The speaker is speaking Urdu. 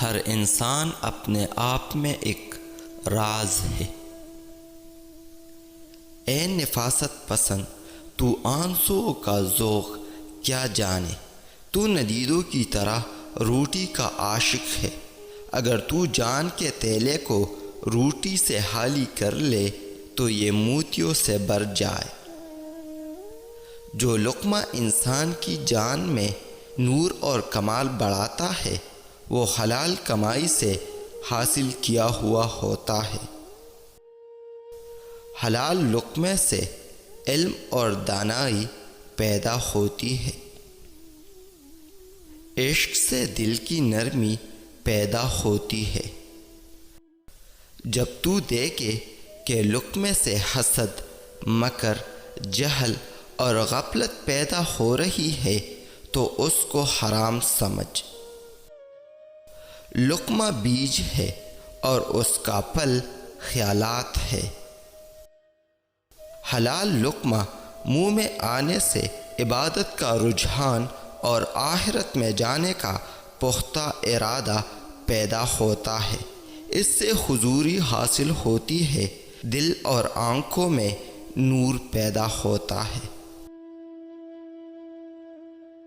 ہر انسان اپنے آپ میں ایک راز ہے۔ اے نفاست پسند تو آنسوؤں کا ذوق کیا جانے، تو ندیدوں کی طرح روٹی کا عاشق ہے۔ اگر تو جان کے تیلے کو روٹی سے حالی کر لے تو یہ موتیوں سے بھر جائے۔ جو لقمہ انسان کی جان میں نور اور کمال بڑھاتا ہے وہ حلال کمائی سے حاصل کیا ہوا ہوتا ہے۔ حلال لقمے سے علم اور دانائی پیدا ہوتی ہے۔ عشق سے دل کی نرمی پیدا ہوتی ہے۔ جب تو دیکھے کہ لقمے سے حسد، مکر، جہل اور غفلت پیدا ہو رہی ہے تو اس کو حرام سمجھ۔ لقمہ بیج ہے اور اس کا پھل خیالات ہے۔ حلال لقمہ منہ میں آنے سے عبادت کا رجحان اور آخرت میں جانے کا پختہ ارادہ پیدا ہوتا ہے۔ اس سے حضوری حاصل ہوتی ہے، دل اور آنکھوں میں نور پیدا ہوتا ہے۔